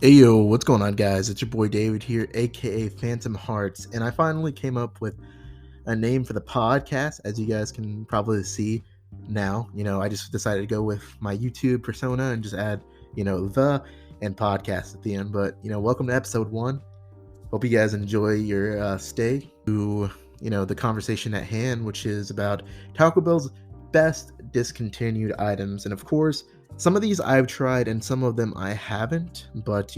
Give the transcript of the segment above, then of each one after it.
Hey yo, what's going on, guys? It's your boy David here, aka Phantom Hearts, and I finally came up with a name for the podcast. As you guys can probably see now, I just decided to go with my YouTube persona and just add, the and podcast at the end. But welcome to episode 1. Hope you guys enjoy your stay to the conversation at hand, which is about Taco Bell's best discontinued items. And of course, some of these I've tried and some of them I haven't, but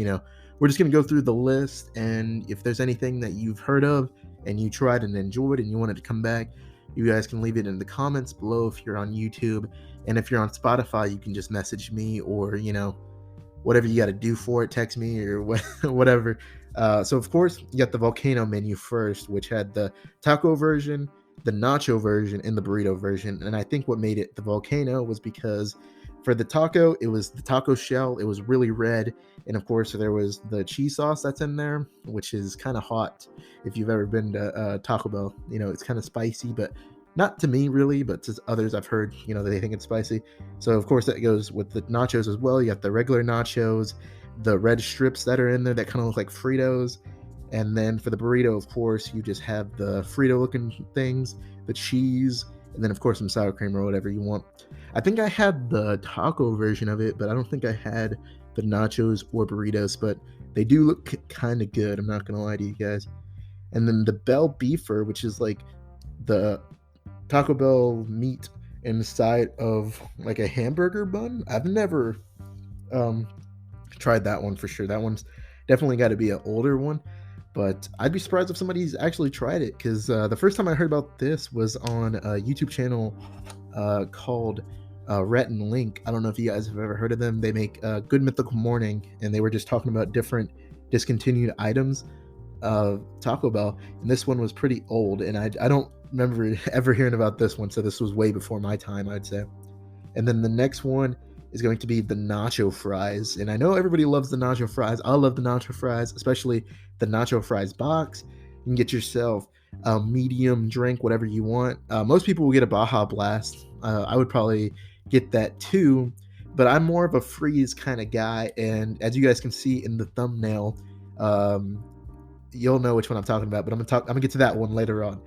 we're just going to go through the list, and if there's anything that you've heard of and you tried and enjoyed and you wanted to come back, you guys can leave it in the comments below if you're on YouTube. And if you're on Spotify, you can just message me, or whatever you got to do for it, text me or whatever. So of course, you got the volcano menu first, which had the taco version, the nacho version, and the burrito version. And I think what made it the volcano was because for the taco, it was the taco shell. It was really red. And of course, there was the cheese sauce that's in there, which is kind of hot. If you've ever been to Taco Bell, it's kind of spicy, but not to me really, but to others I've heard, that they think it's spicy. So of course that goes with the nachos as well. You got the regular nachos, the red strips that are in there that kind of look like Fritos. And then for the burrito, of course, you just have the Frito looking things, the cheese, and then of course some sour cream or whatever you want. I think I had the taco version of it, but I don't think I had the nachos or burritos, but they do look kind of good. I'm not going to lie to you guys. And then the Bell Beefer, which is like the Taco Bell meat inside of like a hamburger bun. I've never tried that one for sure. That one's definitely got to be an older one, but I'd be surprised if somebody's actually tried it, because the first time I heard about this was on a YouTube channel called Rhett and Link. I don't know if you guys have ever heard of them. They make Good Mythical Morning, and they were just talking about different discontinued items of Taco Bell, and this one was pretty old, and I don't remember ever hearing about this one, so this was way before my time, I'd say. And then the next one is going to be the nacho fries, and I know everybody loves the nacho fries. I love the nacho fries, especially the nacho fries box. You can get yourself a medium drink, whatever you want. Most people will get a Baja Blast. I would probably get that too, but I'm more of a freeze kind of guy, and as you guys can see in the thumbnail, you'll know which one I'm talking about, but I'm gonna get to that one later on.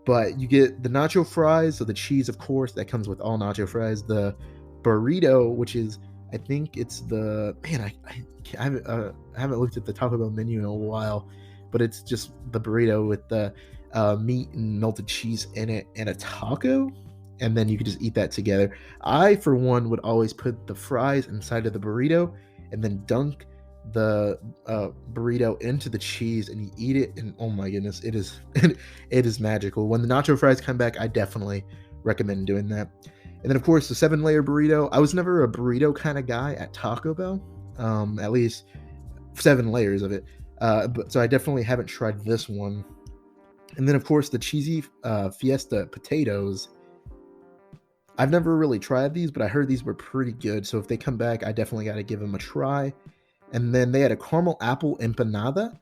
But you get the nacho fries, so the cheese, of course, that comes with all nacho fries. The burrito, which is, I think it's the, man, I haven't looked at the Taco Bell menu in a while, but it's just the burrito with the meat and melted cheese in it and a taco, and then you can just eat that together. I, for one, would always put the fries inside of the burrito and then dunk the burrito into the cheese, and you eat it, and oh my goodness, it is it is magical. When the nacho fries come back, I definitely recommend doing that. And then of course the 7-layer burrito. I was never a burrito kind of guy at Taco Bell, at least 7 layers of it, but so I definitely haven't tried this one. And then of course the cheesy fiesta potatoes. I've never really tried these, but I heard these were pretty good, so if they come back, I definitely got to give them a try. And then they had a caramel apple empanada,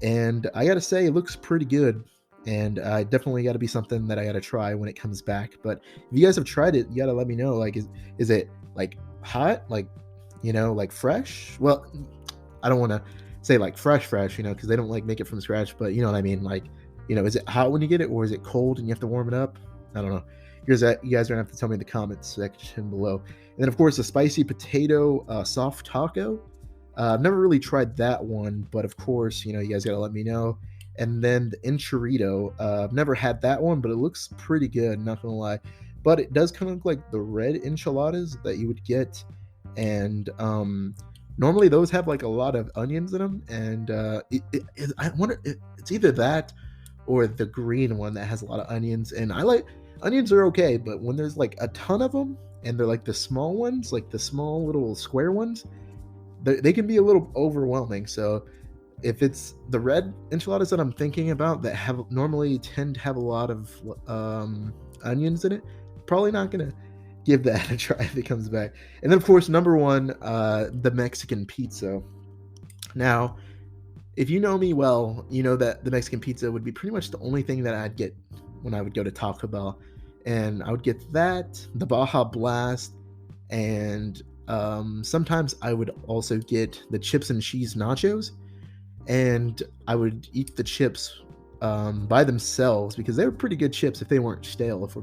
and I gotta say, it looks pretty good, and I definitely got to be something that I gotta try when it comes back. But if you guys have tried it, you gotta let me know. Like, is it like hot, like like fresh? Well, I don't want to say like fresh, because they don't like make it from scratch, but you know what I mean. Like, is it hot when you get it, or is it cold and you have to warm it up? I don't know. You guys are gonna have to tell me in the comments section below. And then of course the spicy potato soft taco. I've never really tried that one, but of course, you guys gotta let me know. And then the enchilado, I've never had that one, but it looks pretty good, not gonna lie. But it does kind of look like the red enchiladas that you would get, and normally those have like a lot of onions in them, and I wonder, it's either that or the green one that has a lot of onions. And I like onions are okay, but when there's like a ton of them and they're like the small ones, like the small little square ones, they can be a little overwhelming. So if it's the red enchiladas that I'm thinking about that have normally tend to have a lot of onions in it, probably not gonna give that a try if it comes back. And then of course number 1, the Mexican pizza. Now, if you know me well, you know that the Mexican pizza would be pretty much the only thing that I'd get when I would go to Taco Bell, and I would get that, the Baja Blast, and Sometimes I would also get the chips and cheese nachos, and I would eat the chips by themselves because they were pretty good chips if they weren't stale. If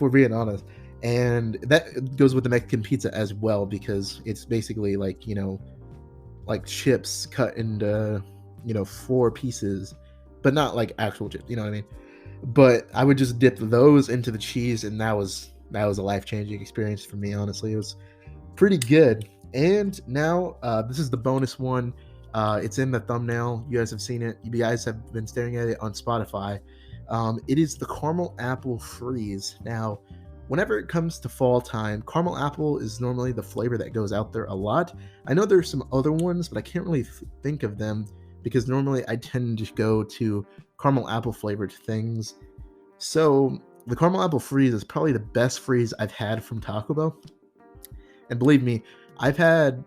we're being honest, and that goes with the Mexican pizza as well because it's basically like like chips cut into 4 pieces, but not like actual chips. You know what I mean? But I would just dip those into the cheese, and that was a life-changing experience for me. Honestly, it was pretty good. And now this is the bonus one. It's in the thumbnail. You guys have seen it. You guys have been staring at it on Spotify. It is the caramel apple freeze. Now, whenever it comes to fall time, caramel apple is normally the flavor that goes out there a lot. I know there's some other ones, but I can't really think of them because normally I tend to go to caramel apple flavored things. So the caramel apple freeze is probably the best freeze I've had from Taco Bell. And believe me, I've had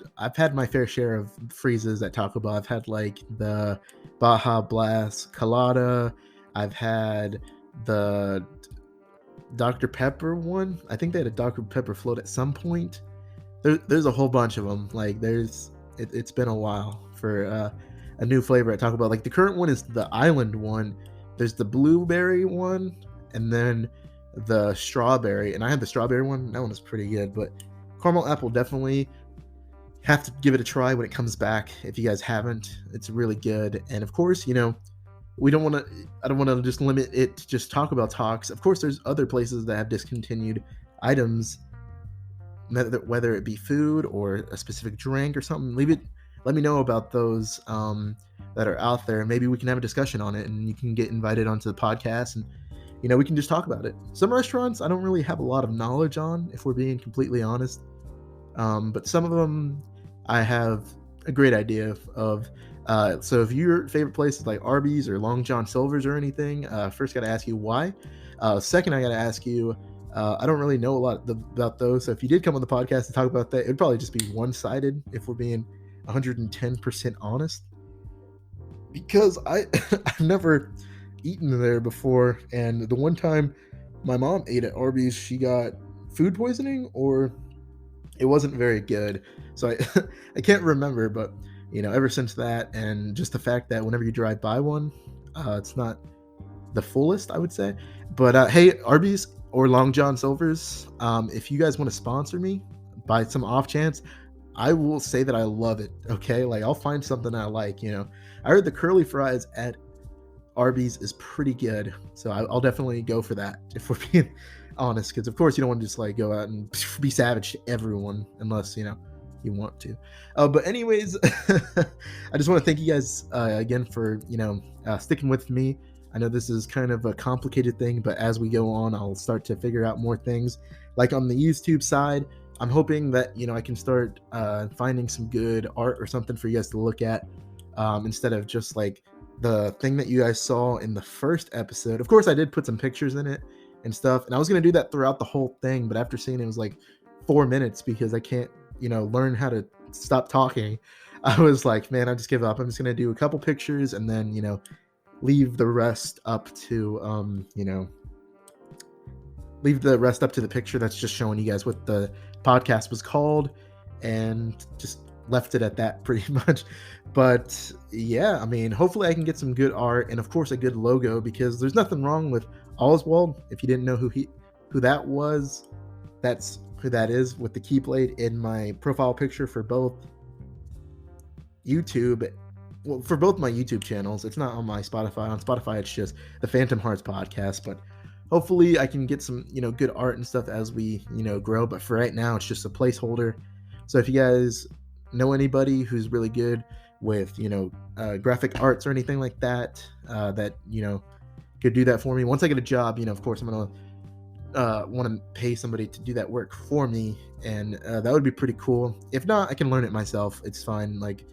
my fair share of freezes at Taco Bell. I've had like the Baja Blast Colada. I've had the Dr. Pepper one. I think they had a Dr. Pepper float at some point. There's a whole bunch of them. Like it's been a while for a new flavor at Taco Bell. Like the current one is the Island one. There's the blueberry one, and then the strawberry. And I had the strawberry one. That one was pretty good, but caramel apple, definitely have to give it a try when it comes back. If you guys haven't, it's really good. And of course, we don't want to. I don't want to just limit it to just Taco Bell talks. Of course, there's other places that have discontinued items, whether it be food or a specific drink or something. Let me know about those that are out there. Maybe we can have a discussion on it, and you can get invited onto the podcast, and we can just talk about it. Some restaurants I don't really have a lot of knowledge on, if we're being completely honest. But some of them I have a great idea of. So if your favorite place is like Arby's or Long John Silver's or anything, first got to ask you why. Second, I got to ask you, I don't really know a lot about those. So if you did come on the podcast to talk about that, it'd probably just be one-sided if we're being 110% honest. Because I've never eaten there before, and the one time my mom ate at Arby's, she got food poisoning, or it wasn't very good. So I can't remember, but ever since that, and just the fact that whenever you drive by one, it's not the fullest, I would say. But hey, Arby's or Long John Silver's, if you guys want to sponsor me by some off chance, I will say that I love it. Okay, like I'll find something I like. I heard the curly fries at Arby's is pretty good, so I'll definitely go for that if we're being honest. Because of course you don't want to just like go out and be savage to everyone unless you want to. But anyways, I just want to thank you guys again for sticking with me. I know this is kind of a complicated thing, but as we go on, I'll start to figure out more things. Like on the YouTube side, I'm hoping that I can start finding some good art or something for you guys to look at, instead of just like the thing that you guys saw in the first episode. Of course, I did put some pictures in it and stuff, and I was gonna do that throughout the whole thing, but after seeing it was like 4 minutes because I can't learn how to stop talking. I was like, man, I just give up. I'm just gonna do a couple pictures and then leave the rest up to leave the rest up to the picture that's just showing you guys what the podcast was called, and just left it at that pretty much. But yeah, I mean, hopefully I can get some good art and of course a good logo, because there's nothing wrong with Oswald. If you didn't know who that was, that's who that is, with the Keyblade in my profile picture for both YouTube. Well, for both my YouTube channels. It's not on my Spotify. On Spotify, it's just the Phantom Hearts podcast. But hopefully I can get some, good art and stuff as we, grow. But for right now, it's just a placeholder. So if you guys know anybody who's really good with, graphic arts or anything like that, that, could do that for me. Once I get a job, of course, I'm going to want to pay somebody to do that work for me. And that would be pretty cool. If not, I can learn it myself. It's fine. Like,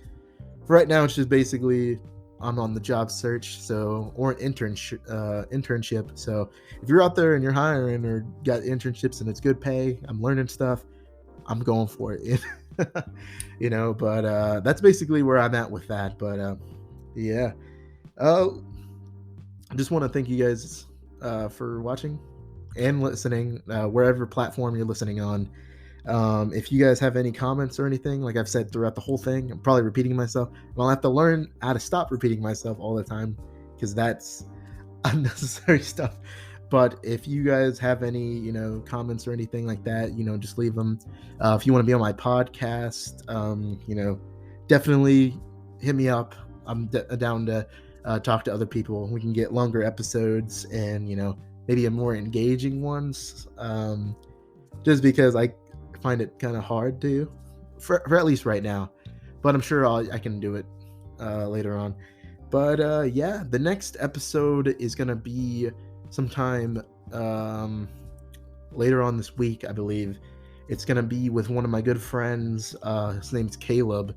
for right now, it's just basically I'm on the job search, or an internship. So if you're out there and you're hiring or got internships and it's good pay, I'm learning stuff, I'm going for it. But that's basically where I'm at with that. But yeah, I just want to thank you guys for watching and listening, wherever platform you're listening on. If you guys have any comments or anything, like I've said throughout the whole thing, I'm probably repeating myself. I'll have to learn how to stop repeating myself all the time, because that's unnecessary stuff. But if you guys have any, comments or anything like that, just leave them. If you want to be on my podcast, definitely hit me up. I'm down to talk to other people. We can get longer episodes and, maybe a more engaging ones. Just because I find it kind of hard to, for at least right now. But I'm sure I can do it later on. But yeah, the next episode is gonna be sometime later on this week, I believe. It's gonna be with one of my good friends. His name's Caleb,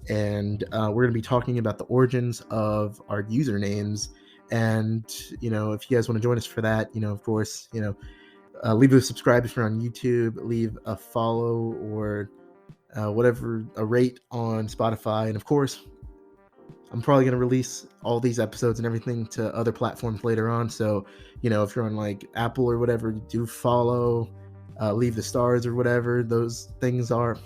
and we're gonna be talking about the origins of our usernames. And if you guys want to join us for that, of course, leave a subscribe if you're on YouTube. Leave a follow or whatever, a rate on Spotify, and of course, I'm probably going to release all these episodes and everything to other platforms later on. So, if you're on like Apple or whatever, do follow, leave the stars or whatever those things are.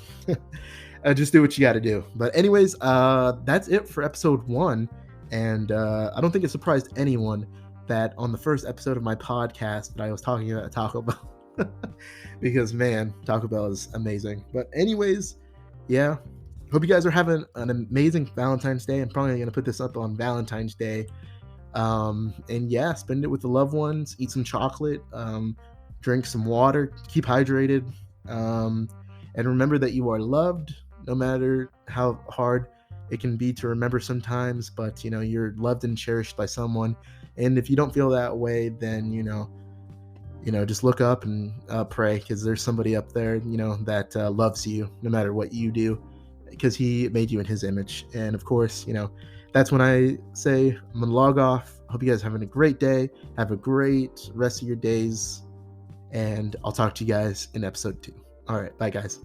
Just do what you got to do. But anyways, that's it for episode 1. And I don't think it surprised anyone that on the first episode of my podcast that I was talking about Taco Bell. Because, man, Taco Bell is amazing. But anyways, yeah. Hope you guys are having an amazing Valentine's Day. I'm probably going to put this up on Valentine's Day. And yeah, spend it with the loved ones. Eat some chocolate. Drink some water. Keep hydrated. And remember that you are loved, no matter how hard it can be to remember sometimes. But, you're loved and cherished by someone. And if you don't feel that way, then, just look up and pray, because there's somebody up there, that loves you no matter what you do, because he made you in his image. And of course, that's when I say I'm gonna log off. Hope you guys are having a great day. Have a great rest of your days, and I'll talk to you guys in episode 2. All right, bye guys.